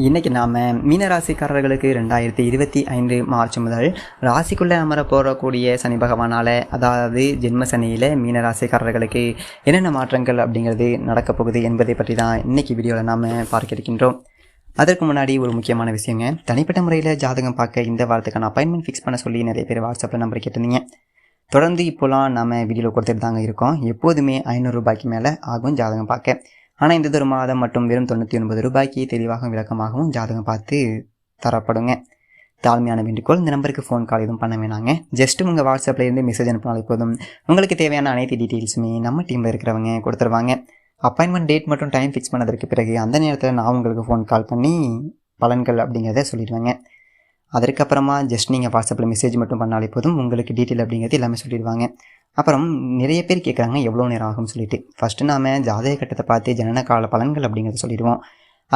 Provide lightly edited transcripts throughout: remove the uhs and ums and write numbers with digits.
இன்றைக்கி நாம் மீனராசிக்காரர்களுக்கு 2025 மார்ச் முதல் ராசிக்குள்ளே அமர போகக்கூடிய சனி பகவானால், அதாவது ஜென்ம சனியில் மீனராசிக்காரர்களுக்கு என்னென்ன மாற்றங்கள் அப்படிங்கிறது நடக்கப் போகுது என்பதை பற்றி தான் இன்றைக்கி வீடியோவில் நாம் பார்க்க இருக்கின்றோம். அதற்கு முன்னாடி ஒரு முக்கியமான விஷயங்க, தனிப்பட்ட முறையில் ஜாதகம் பார்க்க இந்த வாரத்துக்கான அப்பாயின்மெண்ட் ஃபிக்ஸ் பண்ண சொல்லி நிறைய பேர் வாட்ஸ்அப்பில் நம்பர் கேட்டிருந்தீங்க. தொடர்ந்து இப்போலாம் நம்ம வீடியோவில் கொடுத்துட்டு தாங்க இருக்கோம். எப்போதுமே 500 ரூபாய்க்கு மேலே ஆகும் ஜாதகம் பார்க்க. ஆனால் இந்த ஒரு மாதம் மட்டும் வெறும் 99 ரூபாய்க்கு தெளிவாகவும் விளக்கமாகவும் ஜாதகம் பார்த்து தரப்படுங்க. தாழ்மையான வேண்டுகோள், இந்த நம்பருக்கு ஃபோன் கால் எதுவும் பண்ண வேணாங்க. ஜஸ்ட்டு உங்கள் வாட்ஸ்அப்பில் இருந்து மெசேஜ் அனுப்பினாலே போதும். உங்களுக்கு தேவையான அனைத்து டீட்டெயில்ஸுமே நம்ம டீமில் இருக்கிறவங்க கொடுத்துருவாங்க. அப்பாயின்மெண்ட் டேட் மற்றும் டைம் ஃபிக்ஸ் பண்ணதற்கு பிறகு அந்த நேரத்தில் நான் உங்களுக்கு ஃபோன் கால் பண்ணி பலன்கள் அப்படிங்கிறத சொல்லிடுவேங்க. அதற்கப்புறமா ஜஸ்ட் நீங்கள் வாட்ஸ்அப்பில் மெசேஜ் மட்டும் பண்ணாலே போதும், உங்களுக்கு டீட்டெயில் அப்படிங்கிறது எல்லாமே சொல்லிடுவாங்க. அப்புறம் நிறைய பேர் கேட்குறாங்க எவ்வளோ நேரம் ஆகும்னு சொல்லிட்டு. ஃபஸ்ட்டு நாம் ஜாதக கட்டத்தை பார்த்து ஜனன கால பலன்கள் அப்படிங்கிறத சொல்லிடுவோம்.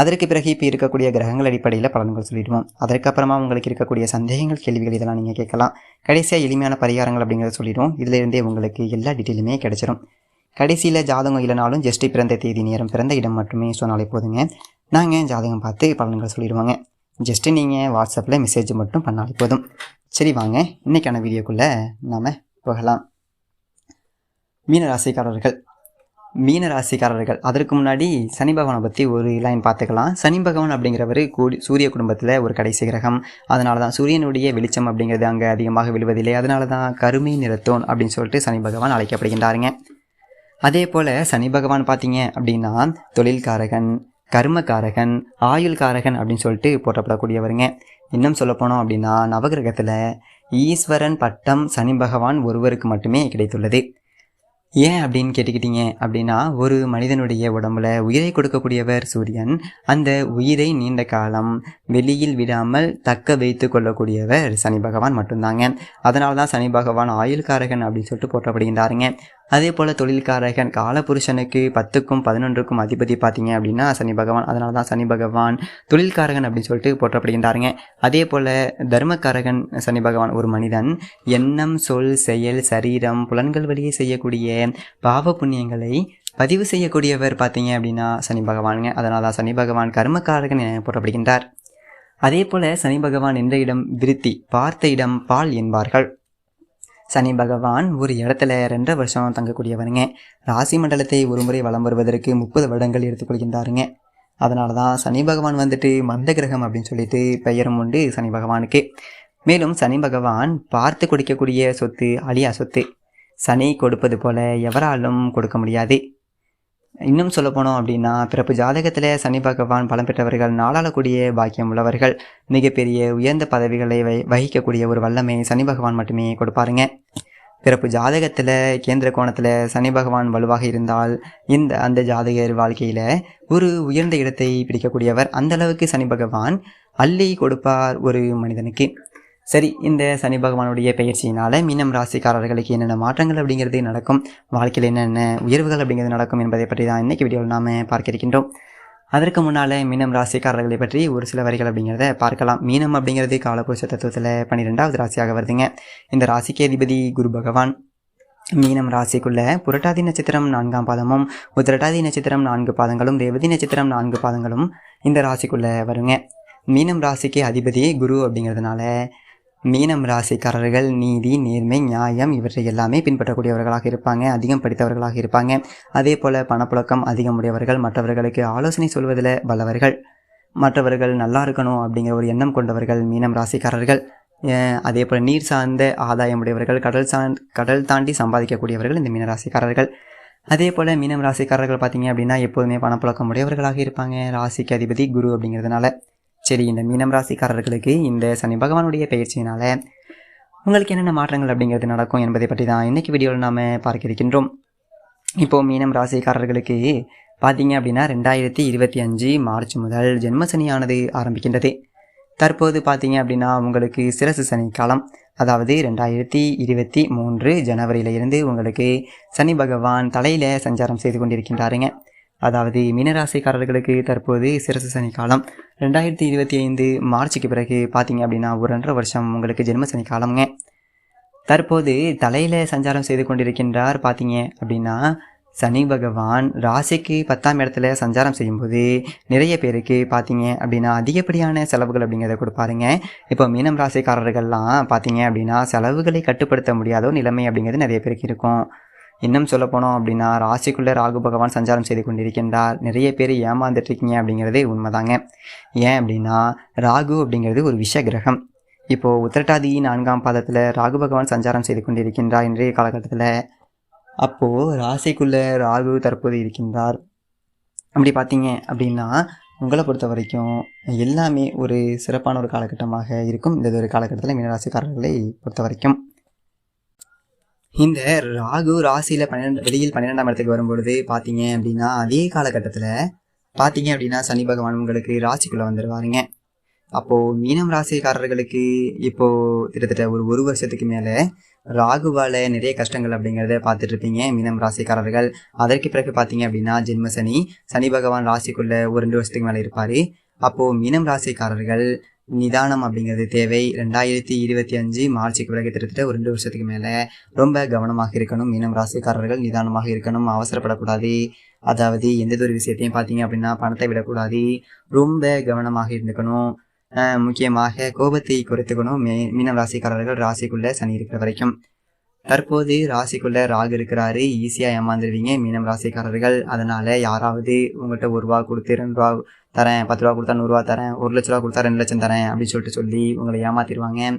அதற்கு பிறகு இப்போ இருக்கக்கூடிய கிரகங்கள் அடிப்படையில் பலன்கள் சொல்லிடுவோம். அதற்கப்புறமா உங்களுக்கு இருக்கக்கூடிய சந்தேகங்கள், கேள்விகள் இதெல்லாம் நீங்கள் கேட்கலாம். கடைசியாக எளிமையான பரிகாரங்கள் அப்படிங்கிறத சொல்லிடுவோம். இதிலிருந்தே உங்களுக்கு எல்லா டீட்டெயிலுமே கிடைச்சிடும். கடைசியில் ஜாதகம் இல்லைனாலும் ஜஸ்ட்டு பிறந்த தேதி, நேரம், பிறந்த இடம் மட்டுமே சொன்னாலே போதுங்க. நாங்கள் ஜாதகம் பார்த்து பலன்கள் சொல்லிடுவோங்க. ஜஸ்ட்டு நீங்கள் வாட்ஸ்அப்பில் மெசேஜ் மட்டும் பண்ணாலே போதும். சரி, வாங்க இன்றைக்கான வீடியோக்குள்ளே நாம் போகலாம். மீனராசிக்காரர்கள் அதற்கு முன்னாடி சனி பகவானை பற்றி ஒரு லைன் பார்த்துக்கலாம். சனி பகவான் அப்படிங்கிறவர் சூரிய குடும்பத்தில் ஒரு கடைசி கிரகம். அதனால தான் சூரியனுடைய வெளிச்சம் அப்படிங்கிறது அங்கே அதிகமாக விழுவதில்லை. அதனால தான் கருமை நிறத்தோன் அப்படின்னு சொல்லிட்டு சனி பகவான் அழைக்கப்படுகின்றாருங்க. அதே போல் சனி பகவான் பார்த்தீங்க அப்படின்னா தொழில்காரகன், கர்மக்காரகன், ஆயுள்காரகன் அப்படின்னு சொல்லிட்டு போற்றப்படக்கூடியவருங்க. இன்னும் சொல்லப்போனோம் அப்படின்னா நவகிரகத்தில் ஈஸ்வரன் பட்டம் சனி பகவான் ஒருவருக்கு மட்டுமே கிடைத்துள்ளது. ஏன் அப்படின்னு கேட்டுக்கிட்டீங்க அப்படின்னா, ஒரு மனிதனுடைய உடம்புல உயிரை கொடுக்கக்கூடியவர் சூரியன். அந்த உயிரை நீண்ட காலம் வெளியில் விடாமல் தக்க வைத்து கொள்ளக்கூடியவர் சனி பகவான் மட்டும்தாங்க. அதனால தான் சனி பகவான் ஆயுள்காரகன் அப்படின்னு சொல்லிட்டு போற்றப்படுகின்றாருங்க. அதே போல் தொழில்காரகன், காலபுருஷனுக்கு 10க்கும் 11க்கும் அதிபதி பார்த்தீங்க அப்படின்னா சனி பகவான். அதனால தான் சனி பகவான் தொழில்காரகன் அப்படின்னு சொல்லிட்டு போற்றப்படுகின்றாருங்க. அதே போல் தர்மக்காரகன் சனி பகவான். ஒரு மனிதன் எண்ணம், சொல், செயல், சரீரம், புலன்கள் வழியே செய்யக்கூடிய பாவ புண்ணியங்களை பதிவு செய்யக்கூடியவர் பார்த்தீங்க அப்படின்னா சனி பகவானுங்க. அதனால தான் சனி பகவான் கர்மக்காரகன் என போற்றப்படுகின்றார். அதே போல் சனி பகவான் என்ற இடம் விருத்தி, பார்த்த இடம் பால் என்பார்கள். சனி பகவான் ஒரு இடத்துல 2.5 வருஷம் தங்கக்கூடியவருங்க. ராசி மண்டலத்தை ஒரு முறை வலம் வருவதற்கு 30 வருடங்கள் எடுத்துக்கொள்கின்றாருங்க. அதனால தான் சனி பகவான் வந்துட்டு மந்த கிரகம் அப்படின்னு சொல்லிட்டு பெயரும் உண்டு சனி பகவானுக்கு. மேலும் சனி பகவான் பார்த்து கொடுக்கக்கூடிய சொத்து அழியா சொத்து. சனி கொடுப்பது போல எவராலும் கொடுக்க முடியாது. இன்னும் சொல்ல போனோம் அப்படின்னா, பிறப்பு ஜாதகத்தில் சனி பகவான் பலம் பெற்றவர்கள், நாளாளக்கூடிய பாக்கியம் உள்ளவர்கள், மிகப்பெரிய உயர்ந்த பதவிகளை வகிக்கக்கூடிய ஒரு வல்லமை சனி பகவான் மட்டுமே கொடுப்பாருங்க. பிறப்பு ஜாதகத்தில் கேந்திர கோணத்தில் சனி பகவான் வலுவாக இருந்தால் அந்த ஜாதகர் வாழ்க்கையில் ஒரு உயர்ந்த இடத்தை பிடிக்கக்கூடியவர். அந்த அளவுக்கு சனி பகவான் அள்ளி கொடுப்பார் ஒரு மனிதனுக்கு. சரி, இந்த சனி பகவானுடைய பயிற்சியினால் மீனம் ராசிக்காரர்களுக்கு என்னென்ன மாற்றங்கள் அப்படிங்கிறது நடக்கும், வாழ்க்கையில் என்னென்ன உயர்வுகள் அப்படிங்கிறது நடக்கும் என்பதை பற்றி தான் இன்றைக்கி வீடியோவில் நாம் பார்க்க இருக்கின்றோம். அதற்கு முன்னால் மீனம் ராசிக்காரர்களை பற்றி ஒரு சில வரிகள் அப்படிங்கிறத பார்க்கலாம். மீனம் அப்படிங்கிறது காலபுருஷ தத்துவத்தில் 12வது ராசியாக வருதுங்க. இந்த ராசிக்கு அதிபதி குரு பகவான். மீனம் ராசிக்குள்ள புரட்டாதி நட்சத்திரம் 4ஆம் பாதமும், உத்திரட்டாதி நட்சத்திரம் 4 பாதங்களும், ரேவதி நட்சத்திரம் 4 பாதங்களும் இந்த ராசிக்குள்ளே வருங்க. மீனம் ராசிக்கு அதிபதி குரு அப்படிங்கிறதுனால மீனம் ராசிக்காரர்கள் நீதி, நேர்மை, நியாயம் இவற்றை எல்லாமே பின்பற்றக்கூடியவர்களாக இருப்பாங்க. அதிகம் படித்தவர்களாக இருப்பாங்க. அதே போல் பணப்புழக்கம் அதிகம் உடையவர்கள். மற்றவர்களுக்கு ஆலோசனை சொல்வதில் வல்லவர்கள். மற்றவர்கள் நல்லா இருக்கணும் அப்படிங்கிற ஒரு எண்ணம் கொண்டவர்கள் மீனம் ராசிக்காரர்கள். அதே போல் நீர் சார்ந்த ஆதாயம் உடையவர்கள், கடல் தாண்டி சம்பாதிக்கக்கூடியவர்கள் இந்த மீனராசிக்காரர்கள். அதே போல் மீனம் ராசிக்காரர்கள் பார்த்தீங்க அப்படின்னா எப்போதுமே பணப்புழக்கம் உடையவர்களாக இருப்பாங்க, ராசிக்கு அதிபதி குரு அப்படிங்கிறதுனால. சரி, இந்த மீனம் ராசிக்காரர்களுக்கு இந்த சனி பகவானுடைய பயிற்சியினால் உங்களுக்கு என்னென்ன மாற்றங்கள் அப்படிங்கிறது நடக்கும் என்பதை பற்றி தான் இன்றைக்கி வீடியோவில் நாம் பார்க்க இருக்கின்றோம். இப்போது மீனம் ராசிக்காரர்களுக்கு பார்த்தீங்க அப்படின்னா 2025 மார்ச் முதல் ஜென்ம சனியானது ஆரம்பிக்கின்றது. தற்போது பார்த்தீங்க அப்படின்னா உங்களுக்கு சிரசு சனி காலம். அதாவது 2023 ஜனவரியிலிருந்து உங்களுக்கு சனி பகவான் தலையில் சஞ்சாரம் செய்து கொண்டிருக்கின்றாருங்க. அதாவது மீனராசிக்காரர்களுக்கு தற்போது சிரசு சனி காலம். 2025 மார்ச்சுக்கு பிறகு பார்த்தீங்க அப்படின்னா ஒரு 2.5 வருஷம் உங்களுக்கு ஜென்ம சனி காலம்ங்க. தற்போது தலையில் சஞ்சாரம் செய்து கொண்டிருக்கின்றார். பார்த்தீங்க அப்படின்னா சனி பகவான் ராசிக்கு 10ஆம் இடத்துல சஞ்சாரம் செய்யும்போது நிறைய பேருக்கு பார்த்தீங்க அப்படின்னா அதிகப்படியான செலவுகள் அப்படிங்கிறத கொடுப்பாருங்க. இப்போ மீனம் ராசிக்காரர்கள்லாம் பார்த்தீங்க அப்படின்னா செலவுகளை கட்டுப்படுத்த முடியாத நிலைமை அப்படிங்கிறது நிறைய பேருக்கு இருக்கும். இன்னும் சொல்ல போனோம் அப்படின்னா ராசிக்குள்ளே ராகு பகவான் சஞ்சாரம் செய்து கொண்டிருக்கின்றார். நிறைய பேர் ஏமாந்துட்டு இருக்கீங்க அப்படிங்கிறது உண்மைதாங்க. ஏன் அப்படின்னா ராகு அப்படிங்கிறது ஒரு விஷ கிரகம். இப்போது உத்திரட்டாதி 4ஆம் பாதத்தில் ராகு பகவான் சஞ்சாரம் செய்து கொண்டிருக்கின்றார் இன்றைய காலகட்டத்தில். அப்போது ராசிக்குள்ளே ராகு தற்போது இருக்கின்றார். அப்படி பார்த்தீங்க அப்படின்னா உங்களை பொறுத்த வரைக்கும் எல்லாமே ஒரு சிறப்பான ஒரு காலகட்டமாக இருக்கும் இந்த ஒரு காலகட்டத்தில் மீனராசிக்காரர்களை பொறுத்த வரைக்கும். இந்த ராகு ராசியில் வெளியில் 12ஆம் இடத்துக்கு வரும்பொழுது பார்த்தீங்க அப்படின்னா அதே காலகட்டத்தில் பார்த்தீங்க அப்படின்னா சனி பகவான் உங்களுக்கு ராசிக்குள்ளே வந்துடுவாருங்க. அப்போது மீனம் ராசிக்காரர்களுக்கு இப்போது கிட்டத்தட்ட ஒரு வருஷத்துக்கு மேலே ராகுவால் நிறைய கஷ்டங்கள் அப்படிங்கிறத பார்த்துட்டு இருப்பீங்க மீனம் ராசிக்காரர்கள். அதற்கு பிறகு பார்த்தீங்க அப்படின்னா ஜென்ம சனி பகவான் ராசிக்குள்ளே ஒரு 2 வருஷத்துக்கு மேலே இருப்பார். அப்போது மீனம் ராசிக்காரர்கள் நிதானம் அப்படிங்கிறது தேவை. 2025 மார்ச்சுக்கு பிறகு கிட்டத்தட்ட ஒரு 2 வருஷத்துக்கு மேலே ரொம்ப கவனமாக இருக்கணும். மீனம் ராசிக்காரர்கள் நிதானமாக இருக்கணும், அவசரப்படக்கூடாது. அதாவது எந்த ஒரு விஷயத்தையும் பார்த்தீங்க அப்படின்னா பணத்தை விடக்கூடாது, ரொம்ப கவனமாக இருந்துக்கணும். முக்கியமாக கோபத்தை குறைத்துக்கணும். மீனம் ராசிக்காரர்கள் ராசிக்குள்ளே சனி இருக்கிற வரைக்கும். தற்போது ராசிக்குள்ளே ராகு இருக்கிறாரு, ஈஸியாக ஏமாந்துருவீங்க மீனம் ராசிக்காரர்கள். அதனால் யாராவது உங்கள்கிட்ட 1 ரூபா கொடுத்து 2 ரூபா தரேன், 10 ரூபா கொடுத்தா 100 ரூபா தரேன், 1 லட்ச ரூபா கொடுத்தா 2 லட்சம் தரேன் அப்படின்னு சொல்லி உங்களை ஏமாத்திடுவாங்க.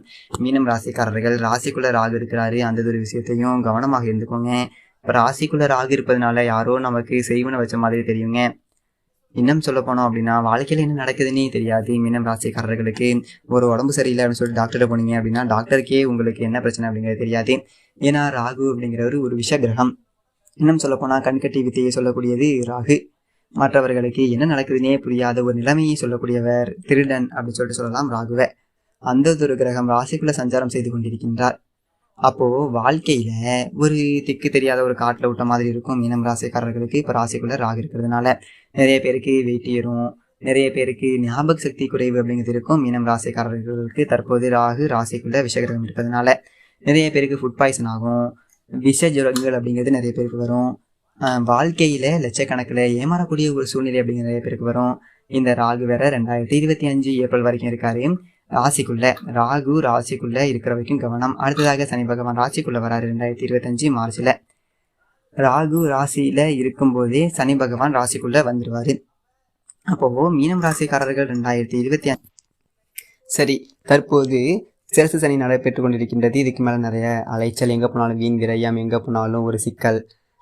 மீனம் ராசிக்காரர்கள் ராசிக்குள்ளே ராகு இருக்கிறாரு, அந்த ஒரு விஷயத்தையும் கவனமாக இருந்துக்கோங்க. இப்போ ராசிக்குள்ளே ராகு இருப்பதனால யாரோ நமக்கு செய்வனை வச்ச மாதிரி தெரியுங்க. இன்னும் சொல்ல போனோம் அப்படின்னா வாழ்க்கையில் என்ன நடக்குதுன்னே தெரியாது. மீனம் ராசிக்காரர்களுக்கு ஒரு உடம்பு சரியில்லை அப்படின்னு சொல்லிட்டு டாக்டர்கிட்ட போனீங்க அப்படின்னா டாக்டருக்கே உங்களுக்கு என்ன பிரச்சனை அப்படிங்கிறது தெரியாது. ஏன்னா ராகு அப்படிங்கிறவர் ஒரு விஷ கிரகம். இன்னும் சொல்ல போனால் கண்கட்டி வித்தையை சொல்லக்கூடியது ராகு. மற்றவர்களுக்கு என்ன நடக்குதுன்னே புரியாத ஒரு நிலைமையை சொல்லக்கூடியவர் திருடன் அப்படின்னு சொல்லிட்டு சொல்லலாம் ராகுவை. அந்த ஒரு கிரகம் ராசிக்குள்ள சஞ்சாரம் செய்து கொண்டிருக்கின்றார். அப்போது வாழ்க்கையில் ஒரு திக்கு தெரியாத ஒரு காட்டில் விட்ட மாதிரி இருக்கும் மீனம் ராசிக்காரர்களுக்கு. இப்போ ராசிக்குள்ளே ராகு இருக்கிறதுனால நிறைய பேருக்கு வெயிட் ஏறும், நிறைய பேருக்கு ஞாபக சக்தி குறைவு அப்படிங்கிறது இருக்கும். மீனம் ராசிக்காரர்களுக்கு தற்போது ராகு ராசிக்குள்ளே விஷகிரகம் இருக்கிறதுனால நிறைய பேருக்கு ஃபுட் பாய்சன் ஆகும், விஷ ஜுரங்கள் அப்படிங்கிறது நிறைய பேருக்கு வரும். வாழ்க்கையில் லட்சக்கணக்கில் ஏமாறக்கூடிய ஒரு சூழ்நிலை அப்படிங்கிற நிறைய பேருக்கு வரும். இந்த ராகு வேற 2025 ஏப்ரல் வரைக்கும் இருக்காரு ராசிக்குள்ள. ராகு ராசிக்குள்ள இருக்கிற வரைக்கும் கவனம். அடுத்ததாக சனி பகவான் ராசிக்குள்ள வராரு 2025 மார்ச்ல. ராகு ராசியில இருக்கும்போதே சனி பகவான் ராசிக்குள்ள வந்துடுவாரு. அப்போ மீனம் ராசிக்காரர்கள் 2025 சரி தற்போது சிரசு சனி நடைபெற்று கொண்டிருக்கின்றது. இதுக்கு மேலே நிறைய அலைச்சல், எங்கே போனாலும் வீண் விரயம், எங்கே போனாலும் ஒரு சிக்கல்,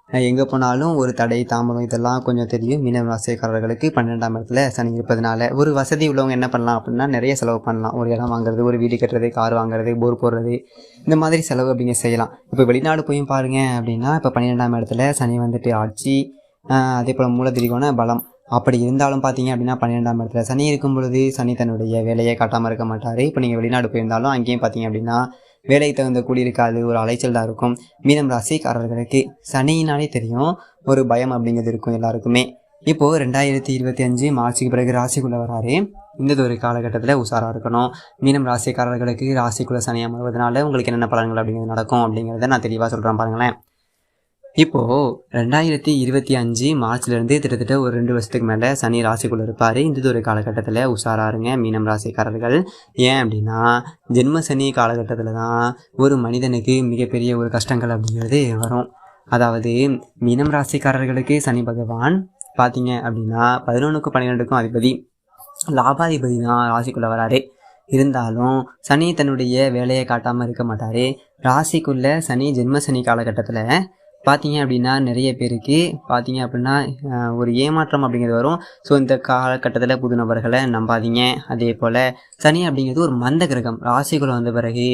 எங்கே போனாலும் ஒரு தடை தாமதம், இதெல்லாம் கொஞ்சம் தெரியும் மீனம் ராசிக்காரர்களுக்கு. 12ஆம் இடத்துல சனி இருப்பதனால ஒரு வசதி உள்ளவங்க என்ன பண்ணலாம் அப்படின்னா நிறைய செலவு பண்ணலாம். ஒரு இடம் வாங்குறது, ஒரு வீடு கட்டுறது, கார் வாங்குறது, போர் போடுறது, இந்த மாதிரி செலவு அப்படிங்க செய்யலாம். இப்போ வெளிநாடு போயும் பாருங்க அப்படின்னா இப்போ 12ஆம் இடத்துல சனி வந்துட்டு ஆட்சி, அதே போல் மூலதிரிகோண பலம். அப்படி இருந்தாலும் பார்த்தீங்க அப்படின்னா 12ஆம் இடத்துல சனி இருக்கும் பொழுது சனி தன்னுடைய வேலையை காட்டாமல் இருக்க மாட்டார். இப்போ நீங்கள் வெளிநாடு போயிருந்தாலும் அங்கேயும் பார்த்தீங்க அப்படின்னா வேலைக்கு தகுந்த கூலி இருக்காது, ஒரு அலைச்சல் தான் இருக்கும். மீனம் ராசிக்காரர்களுக்கு சனியினாலே தெரியும் ஒரு பயம் அப்படிங்கிறது இருக்கும் எல்லாருக்குமே. இப்போது 2025 மார்ச்சுக்கு பிறகு ராசிக்குள்ளே வராரு. இந்த ஒரு காலகட்டத்தில் உஷாராக இருக்கணும். மீனம் ராசிக்காரர்களுக்கு ராசிக்குள்ளே சனி அமர்வதனால உங்களுக்கு என்னென்ன பலன்கள் அப்படிங்கிறது நடக்கும் அப்படிங்கிறத நான் தெளிவாக சொல்கிறேன் பாருங்களேன். இப்போது 2025 மார்ச்லேருந்து கிட்டத்தட்ட ஒரு 2 வருஷத்துக்கு மேலே சனி ராசிக்குள்ளே இருப்பார். இந்த ஒரு காலகட்டத்தில் உஷாராருங்க மீனம் ராசிக்காரர்கள். ஏன் அப்படின்னா ஜென்ம சனி காலகட்டத்தில் தான் ஒரு மனிதனுக்கு மிகப்பெரிய ஒரு கஷ்டங்கள் அப்படிங்கிறது வரும். அதாவது மீனம் ராசிக்காரர்களுக்கு சனி பகவான் பார்த்தீங்க அப்படின்னா 11க்கும் 12க்கும் அதிபதி, லாபாதிபதி தான் ராசிக்குள்ளே வராரு. இருந்தாலும் சனி தன்னுடைய வேலையை காட்டாமல் இருக்க மாட்டார். ராசிக்குள்ளே சனி ஜென்ம சனி காலகட்டத்தில் பார்த்தீங்க அப்படின்னா நிறைய பேருக்கு பார்த்தீங்க அப்படின்னா ஒரு ஏமாற்றம் அப்படிங்கிறது வரும். ஸோ இந்த காலகட்டத்தில் புது நபர்களை நம்பாதீங்க. அதே போல் சனி அப்படிங்கிறது ஒரு மந்த கிரகம். ராசிக்குள்ளே வந்த பிறகு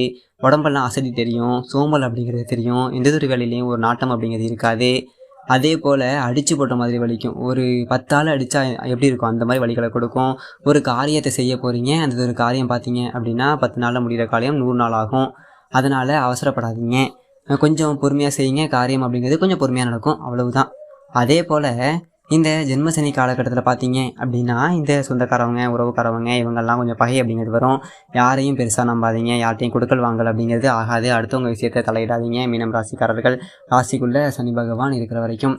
உடம்பெல்லாம் அசதி தெரியும், சோம்பல் அப்படிங்கிறது தெரியும், எந்த ஒரு வேலையிலையும் ஒரு நாட்டம் அப்படிங்கிறது இருக்காது. அதே போல் அடித்து போட்ட மாதிரி வலிக்கும். ஒரு 10 ஆள் அடித்தா எப்படி இருக்கும் அந்த மாதிரி வலிகளை கொடுக்கும். ஒரு காரியத்தை செய்ய போகிறீங்க, அந்த ஒரு காரியம் பார்த்தீங்க அப்படின்னா 10 நாளில் முடிகிற காரியம் 100 நாள் ஆகும். அதனால் அவசரப்படாதீங்க, கொஞ்சம் பொறுமையாக செய்யுங்க. காரியம் அப்படிங்கிறது கொஞ்சம் பொறுமையாக நடக்கும், அவ்வளவுதான். அதே போல் இந்த ஜென்மசனி காலகட்டத்தில் பார்த்தீங்க அப்படின்னா இந்த சொந்தக்காரவங்க, உறவுக்காரவங்க இவங்கெல்லாம் கொஞ்சம் பகை அப்படிங்கிறது வரும். யாரையும் பெருசாக நம்பாதீங்க, யார்ட்டையும் கொடுக்கல் வாங்கல் அப்படிங்கிறது ஆகாது. அடுத்தவங்க விஷயத்தை தலையிடாதீங்க. மீனம் ராசிக்காரர்கள் ராசிக்குள்ளே சனி பகவான் இருக்கிற வரைக்கும்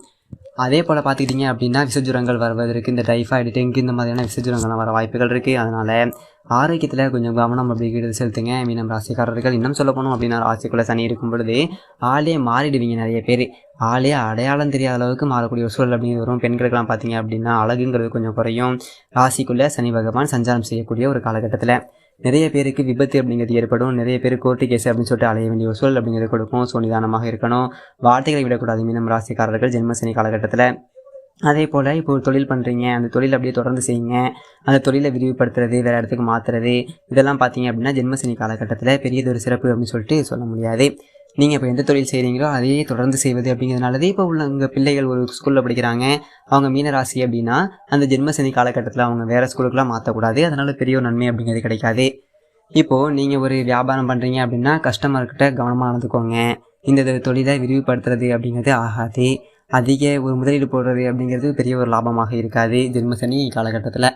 அதே போல் பார்த்துக்கிட்டிங்க அப்படின்னா விசஜுரங்கள் வருவதற்கு இந்த டைஃபாய்டு, டெங்கு இந்த மாதிரியான விசஜுரங்கள்லாம் வர வாய்ப்புகள் இருக்குது. அதனால் ஆரோக்கியத்தில் கொஞ்சம் கவனம் அப்படிங்கிறது செலுத்துங்க மீனம் ராசிக்காரர்கள். இன்னும் சொல்ல போனோம் அப்படின்னா ராசிக்குள்ளே சனி இருக்கும் பொழுது ஆளே மாறிடுவீங்க. நிறைய பேர் ஆளே அடையாளம் தெரியாத அளவுக்கு மாறக்கூடிய ஒரு சூழல் அப்படிங்கிறது வரும். பெண்களுக்கெல்லாம் பார்த்தீங்க அப்படின்னா அழகுங்கிறது கொஞ்சம் குறையும். ராசிக்குள்ளே சனி பகவான் சஞ்சாரம் செய்யக்கூடிய ஒரு காலகட்டத்தில் நிறைய பேருக்கு விபத்து அப்படிங்கிறது ஏற்படும். நிறைய பேர் கோர்ட்டு கேஸ் அப்படின்னு சொல்லிட்டு அலைய வேண்டிய ஒரு சூழல் அப்படிங்கிறது கொடுக்கும். ஸோ நிதானமாக இருக்கணும். வார்த்தைகளை விடக்கூடாது மீனம் ராசிக்காரர்கள் ஜென்மசனி காலகட்டத்தில். அதே போல் இப்போ ஒரு தொழில் பண்ணுறீங்க, அந்த தொழில் அப்படியே தொடர்ந்து செய்யுங்க. அந்த தொழிலை விரிவுபடுத்துறது, வேறு இடத்துக்கு மாற்றுறது, இதெல்லாம் பார்த்தீங்க அப்படின்னா ஜென்மசனி காலகட்டத்தில் பெரியதொரு சிறப்பு அப்படின்னு சொல்லிட்டு சொல்ல முடியாது. நீங்கள் இப்போ எந்த தொழில் செய்கிறீங்களோ அதையே தொடர்ந்து செய்வது அப்படிங்கிறதுனாலதே இப்போ உங்கள் பிள்ளைகள் ஒரு ஸ்கூலில் படிக்கிறாங்க, அவங்க மீனராசி அப்படின்னா அந்த ஜென்மசனி காலகட்டத்தில் அவங்க வேறு ஸ்கூலுக்குலாம் மாற்றக்கூடாது. அதனால் பெரிய ஒரு நன்மை அப்படிங்கிறது கிடைக்காது. இப்போது நீங்கள் ஒரு வியாபாரம் பண்ணுறீங்க அப்படின்னா கஸ்டமர்கிட்ட கவனமாக நடந்துக்கோங்க. இந்த தொழிலை விரிவுபடுத்துறது அப்படிங்கிறது ஆகாது. அதிக ஒரு முதலீடு போடுறது அப்படிங்கிறது பெரிய ஒரு லாபமாக இருக்காது ஜென்மசனி காலகட்டத்தில்.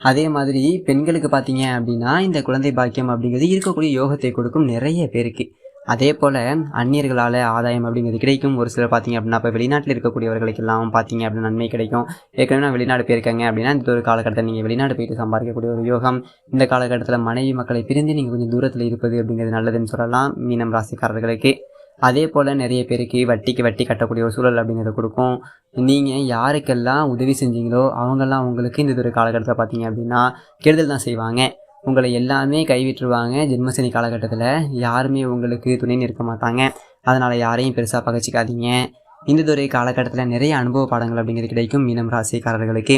அதே மாதிரி பெண்களுக்கு பார்த்தீங்க அப்படின்னா இந்த குழந்தை பாக்கியம் அப்படிங்கிறது இருக்கக்கூடிய யோகத்தை கொடுக்கும் நிறைய பேருக்கு. அதே போல் அந்நியர்களால் ஆதாயம் அப்படிங்கிறது கிடைக்கும். ஒரு சிலர் பார்த்தீங்க அப்படின்னா இப்போ வெளிநாட்டில் இருக்கக்கூடியவர்களுக்கெல்லாம் பார்த்தீங்க அப்படின்னா நன்மை கிடைக்கும். ஏற்கனவே நான் வெளிநாடு போயிருக்கேங்க அப்படின்னா இந்த ஒரு காலகட்டத்தில் நீங்கள் வெளிநாடு போயிட்டு சம்பாதிக்கக்கூடிய ஒரு யோகம். இந்த காலகட்டத்தில் மனைவி மக்களை பிரிந்து நீங்கள் கொஞ்சம் தூரத்தில் இருப்பது அப்படிங்கிறது நல்லதுன்னு சொல்லலாம் மீனம் ராசிக்காரர்களுக்கு. அதே போல் நிறைய பேருக்கு வட்டிக்கு வட்டி கட்டக்கூடிய ஒரு சூழல் அப்படிங்கிறத கொடுக்கும். நீங்கள் யாருக்கெல்லாம் உதவி செஞ்சீங்களோ அவங்கெல்லாம் உங்களுக்கு இந்த ஒரு காலகட்டத்தில் பார்த்தீங்க அப்படின்னா கெடுதல் தான் செய்வாங்க. உங்களை எல்லாமே கைவிட்டுருவாங்க. ஜென்மசனி காலகட்டத்தில் யாருமே உங்களுக்கு துணை நிற்க மாட்டாங்க. அதனால் யாரையும் பெருசாக பகைச்சிக்காதீங்க. இந்த காலகட்டத்தில் நிறைய அனுபவ பாடங்கள் அப்படிங்கிறது கிடைக்கும் மீனம் ராசிக்காரர்களுக்கு.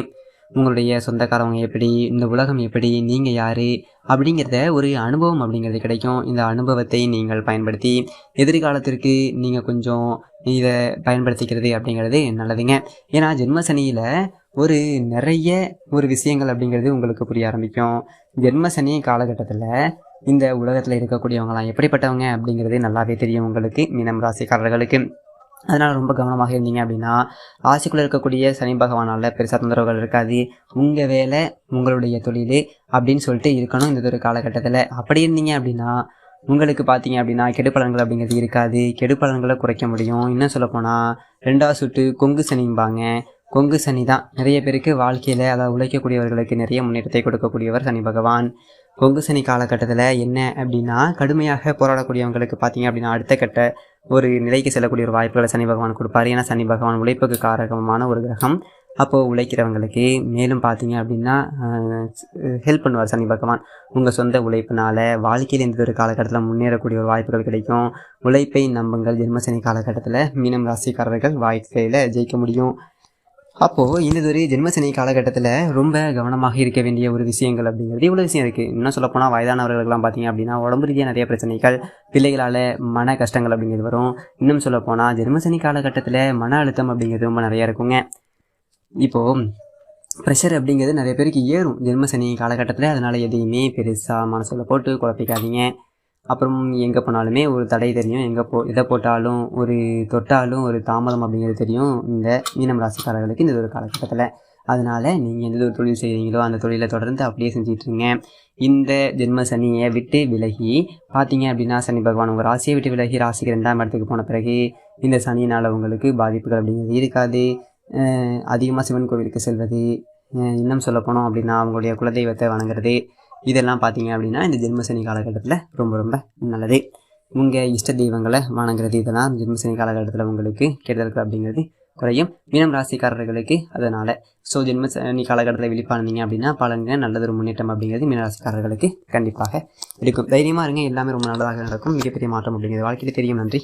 உங்களுடைய சொந்தக்காரவங்க எப்படி, இந்த உலகம் எப்படி, நீங்கள் யார் அப்படிங்கிறத ஒரு அனுபவம் அப்படிங்கிறது கிடைக்கும். இந்த அனுபவத்தை நீங்கள் பயன்படுத்தி எதிர்காலத்திற்கு நீங்கள் கொஞ்சம் இதை பயன்படுத்திக்கிறது அப்படிங்கிறது நல்லதுங்க. ஏன்னா ஜென்மசனியில் நிறைய விஷயங்கள் அப்படிங்கிறது உங்களுக்கு புரிய ஆரம்பிக்கும். ஜென்மசனி காலகட்டத்தில் இந்த உலகத்தில் இருக்கக்கூடியவங்களாம் எப்படிப்பட்டவங்க அப்படிங்கிறது நல்லாவே தெரியும் உங்களுக்கு மீனம் ராசிக்காரர்களுக்கு. அதனால் ரொம்ப கவனமாக இருந்தீங்க அப்படின்னா ராசிக்குள்ளே இருக்கக்கூடிய சனி பகவானால் பெருசாக தொந்தரவுகள் இருக்காது. உங்கள் வேலை உங்களுடைய தொழில் அப்படின்னு சொல்லிட்டு இருக்கணும் இந்த ஒரு காலகட்டத்தில். அப்படி இருந்தீங்க அப்படின்னா உங்களுக்கு பார்த்தீங்க அப்படின்னா கெடுப்பலன்கள் அப்படிங்கிறது இருக்காது. கெடுப்பலன்களை குறைக்க முடியும். இன்னும் சொல்லப்போனால் 2வது சுட்டு கொங்கு சனிம்பாங்க. கொங்கு சனி தான் நிறைய பேருக்கு வாழ்க்கையில் அதாவது உழைக்கக்கூடியவர்களுக்கு நிறைய முன்னேற்றத்தை கொடுக்கக்கூடியவர் சனி பகவான். கொங்கு சனி காலகட்டத்தில் என்ன அப்படின்னா கடுமையாக போராடக்கூடியவங்களுக்கு பார்த்தீங்க அப்படின்னா அடுத்த கட்ட ஒரு நிலைக்கு செல்லக்கூடிய ஒரு வாய்ப்புகளை சனி பகவான் கொடுப்பார். ஏன்னா சனி பகவான் உழைப்புக்கு காரகமான ஒரு கிரகம். அப்போது உழைக்கிறவங்களுக்கு மேலும் பார்த்தீங்க அப்படின்னா ஹெல்ப் பண்ணுவார் சனி பகவான். உங்கள் சொந்த உழைப்பினால் வாழ்க்கையில் இந்த ஒரு காலகட்டத்தில் முன்னேறக்கூடிய ஒரு வாய்ப்புகள் கிடைக்கும். உழைப்பை நம்புங்கள். ஜென்மசனி காலகட்டத்தில் மீனம் ராசிக்காரர்கள் வாழ்க்கையில் ஜெயிக்க முடியும். அப்போது இந்த ஜென்மசனி காலகட்டத்தில் ரொம்ப கவனமாக இருக்க வேண்டிய ஒரு விஷயங்கள் அப்படிங்கிறது இவ்வளோ விஷயம் இருக்குது. இன்னும் சொல்லப்போனால் வயதானவர்களுக்கெல்லாம் பார்த்தீங்க அப்படின்னா உடம்பு ரீதியாக நிறைய பிரச்சனைகள், பிள்ளைகளால் மன கஷ்டங்கள் அப்படிங்கிறது வரும். இன்னும் சொல்லப்போனால் ஜென்மசனி காலகட்டத்தில் மன அழுத்தம் அப்படிங்கிறது ரொம்ப நிறையா இருக்குங்க. இப்போது ப்ரெஷர் அப்படிங்கிறது நிறைய பேருக்கு ஏறும் ஜென்மசனி காலகட்டத்தில். அதனால் எதையுமே பெருசாக மனசில் போட்டு குழப்பிக்காதீங்க. அப்புறம் எங்கே போனாலுமே ஒரு தடை தெரியும். எதை போட்டாலும் தொட்டாலும் ஒரு தாமதம் அப்படிங்கிறது தெரியும் இந்த மீனம் ராசிக்காரர்களுக்கு இந்த ஒரு காலகட்டத்தில். அதனால் நீங்கள் எந்த ஒரு தொழில் செய்கிறீங்களோ அந்த தொழிலை தொடர்ந்து அப்படியே செஞ்சிட்ருங்க. இந்த ஜென்ம சனியை விட்டு விலகி பார்த்தீங்க அப்படின்னா சனி பகவான் உங்கள் ராசியை விட்டு விலகி ராசிக்கு 2ஆம் இடத்துக்கு போன பிறகு இந்த சனியினால் உங்களுக்கு பாதிப்புகள் அப்படிங்கிறது இருக்காது. அதிகமாக சிவன் கோவிலுக்கு செல்வது, இன்னும் சொல்லப்போனோம் அப்படின்னா அவங்களுடைய குலதெய்வத்தை வணங்குறது, இதெல்லாம் பார்த்தீங்க அப்படின்னா இந்த ஜென்மசனி காலகட்டத்தில் ரொம்ப ரொம்ப நல்லது. உங்கள் இஷ்ட தெய்வங்களை வணங்குறது, இதெல்லாம் ஜென்மசனி காலகட்டத்தில் உங்களுக்கு கெடுதல்கள் அப்படிங்கிறது குறையும் மீனம் ராசிக்காரர்களுக்கு. அதனால் ஜென்மசனி காலகட்டத்தில் விழிப்பானீங்க அப்படின்னா பலங்க நல்லதொரு முன்னேற்றம் அப்படிங்கிறது மீனராசிக்காரர்களுக்கு கண்டிப்பாக இருக்கும். தைரியமாக இருங்க. எல்லாமே ரொம்ப நல்லதாக நடக்கும். மிகப்பெரிய மாற்றம் அப்படிங்கிறது வாழ்க்கையில் தெரியும். நன்றி.